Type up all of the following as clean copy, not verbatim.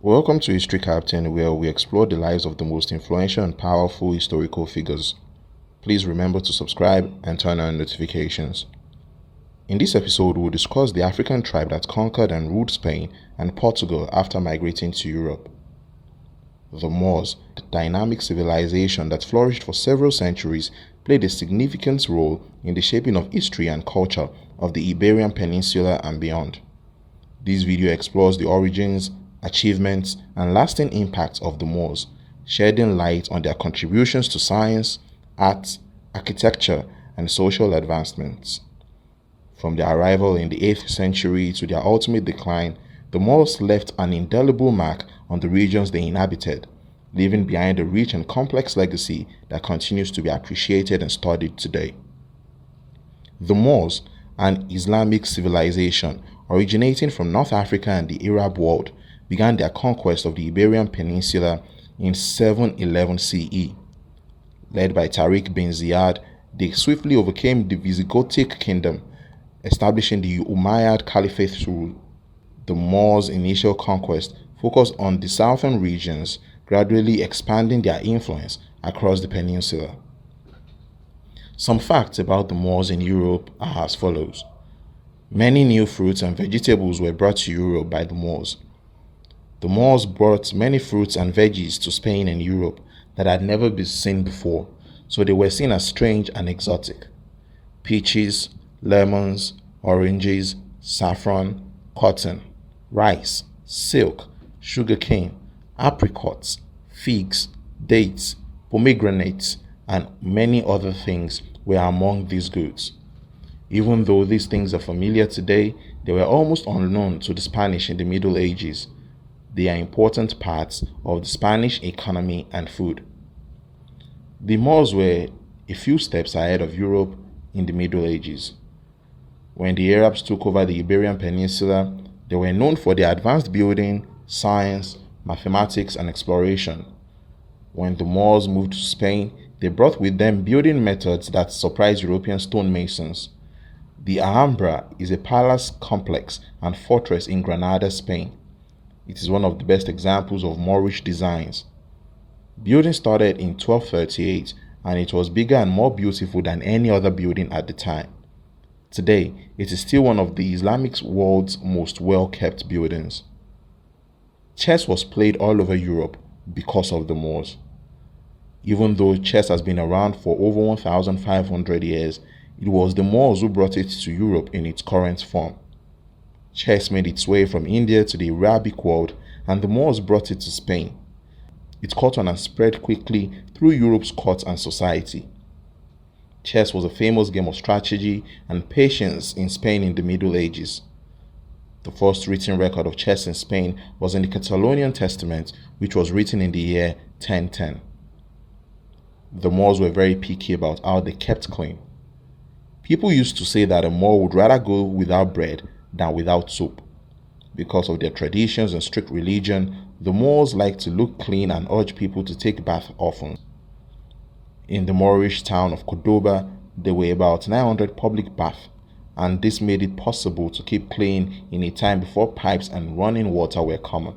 Welcome to History Captain, where we explore the lives of the most influential and powerful historical figures. Please remember to subscribe and turn on notifications. In this episode, we'll discuss the African tribe that conquered and ruled Spain and Portugal after migrating to Europe. The Moors, the dynamic civilization that flourished for several centuries, played a significant role in the shaping of history and culture of the Iberian Peninsula and beyond. This video explores the origins, achievements, and lasting impacts of the Moors, shedding light on their contributions to science, art, architecture, and social advancements. From their arrival in the 8th century to their ultimate decline, the Moors left an indelible mark on the regions they inhabited, leaving behind a rich and complex legacy that continues to be appreciated and studied today. The Moors, an Islamic civilization originating from North Africa and the Arab world, began their conquest of the Iberian Peninsula in 711 CE. Led by Tariq bin Ziyad, they swiftly overcame the Visigothic kingdom, establishing the Umayyad Caliphate's rule. The Moors' initial conquest focused on the southern regions, gradually expanding their influence across the peninsula. Some facts about the Moors in Europe are as follows. Many new fruits and vegetables were brought to Europe by the Moors. The Moors brought many fruits and veggies to Spain and Europe that had never been seen before, so they were seen as strange and exotic. Peaches, lemons, oranges, saffron, cotton, rice, silk, sugarcane, apricots, figs, dates, pomegranates, and many other things were among these goods. Even though these things are familiar today, they were almost unknown to the Spanish in the Middle Ages. They are important parts of the Spanish economy and food. The Moors were a few steps ahead of Europe in the Middle Ages. When the Arabs took over the Iberian Peninsula, they were known for their advanced building, science, mathematics, and exploration. When the Moors moved to Spain, they brought with them building methods that surprised European stonemasons. The Alhambra is a palace complex and fortress in Granada, Spain. It is one of the best examples of Moorish designs. Building started in 1238 and it was bigger and more beautiful than any other building at the time. Today, it is still one of the Islamic world's most well-kept buildings. Chess was played all over Europe because of the Moors. Even though chess has been around for over 1,500 years, it was the Moors who brought it to Europe in its current form. Chess made its way from India to the Arabic world, and the Moors brought it to Spain. It caught on and spread quickly through Europe's courts and society. Chess was a famous game of strategy and patience in Spain in the Middle Ages. The first written record of chess in Spain was in the Catalonian Testament, which was written in the year 1010. The Moors were very picky about how they kept clean. People used to say that a Moor would rather go without bread than without soap. Because of their traditions and strict religion, the Moors liked to look clean and urge people to take baths often. In the Moorish town of Cordoba, there were about 900 public baths, and this made it possible to keep clean in a time before pipes and running water were common.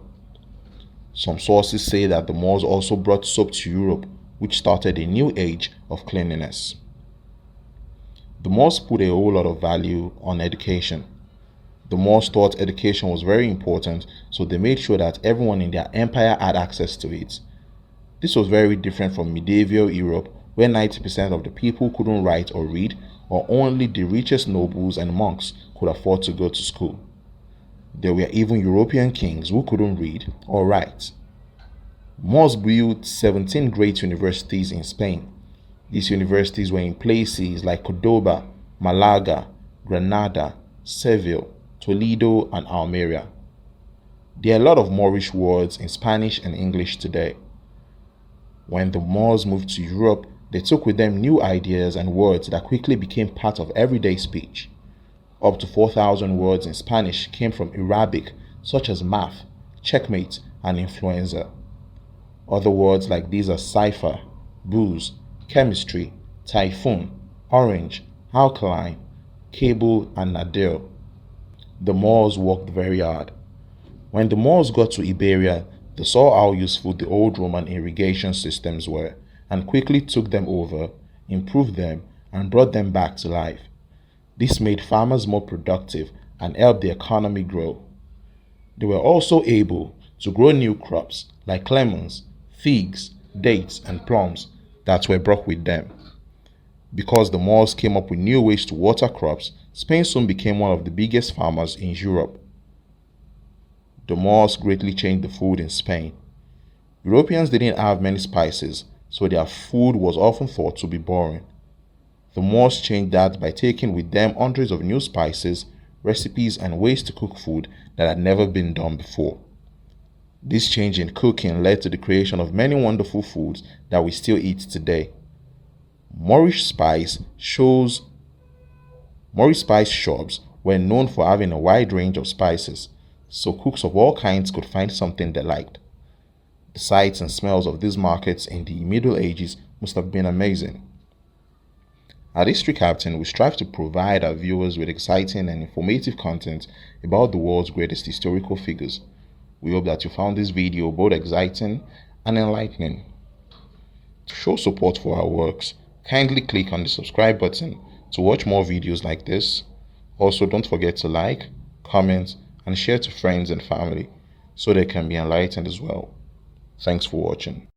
Some sources say that the Moors also brought soap to Europe, which started a new age of cleanliness. The Moors put a whole lot of value on education. The Moors thought education was very important, so they made sure that everyone in their empire had access to it. This was very different from medieval Europe, where 90% of the people couldn't write or read, or only the richest nobles and monks could afford to go to school. There were even European kings who couldn't read or write. Moors built 17 great universities in Spain. These universities were in places like Cordoba, Malaga, Granada, Seville, Toledo, and Almeria. There are a lot of Moorish words in Spanish and English today. When the Moors moved to Europe, they took with them new ideas and words that quickly became part of everyday speech. Up to 4,000 words in Spanish came from Arabic, such as math, checkmate, and influenza. Other words like these are cipher, booze, chemistry, typhoon, orange, alkaline, cable, and nadir. The Moors worked very hard. When the Moors got to Iberia, they saw how useful the old Roman irrigation systems were and quickly took them over, improved them, and brought them back to life. This made farmers more productive and helped the economy grow. They were also able to grow new crops like lemons, figs, dates, and plums that were brought with them. Because the Moors came up with new ways to water crops, Spain soon became one of the biggest farmers in Europe. The Moors greatly changed the food in Spain. Europeans didn't have many spices, so their food was often thought to be boring. The Moors changed that by taking with them hundreds of new spices, recipes, and ways to cook food that had never been done before. This change in cooking led to the creation of many wonderful foods that we still eat today. Moorish spice shops were known for having a wide range of spices, so cooks of all kinds could find something they liked. The sights and smells of these markets in the Middle Ages must have been amazing. At History Captain, we strive to provide our viewers with exciting and informative content about the world's greatest historical figures. We hope that you found this video both exciting and enlightening. To show support for our works, kindly click on the subscribe button to watch more videos like this. Also, don't forget to like, comment, and share to friends and family so they can be enlightened as well. Thanks for watching.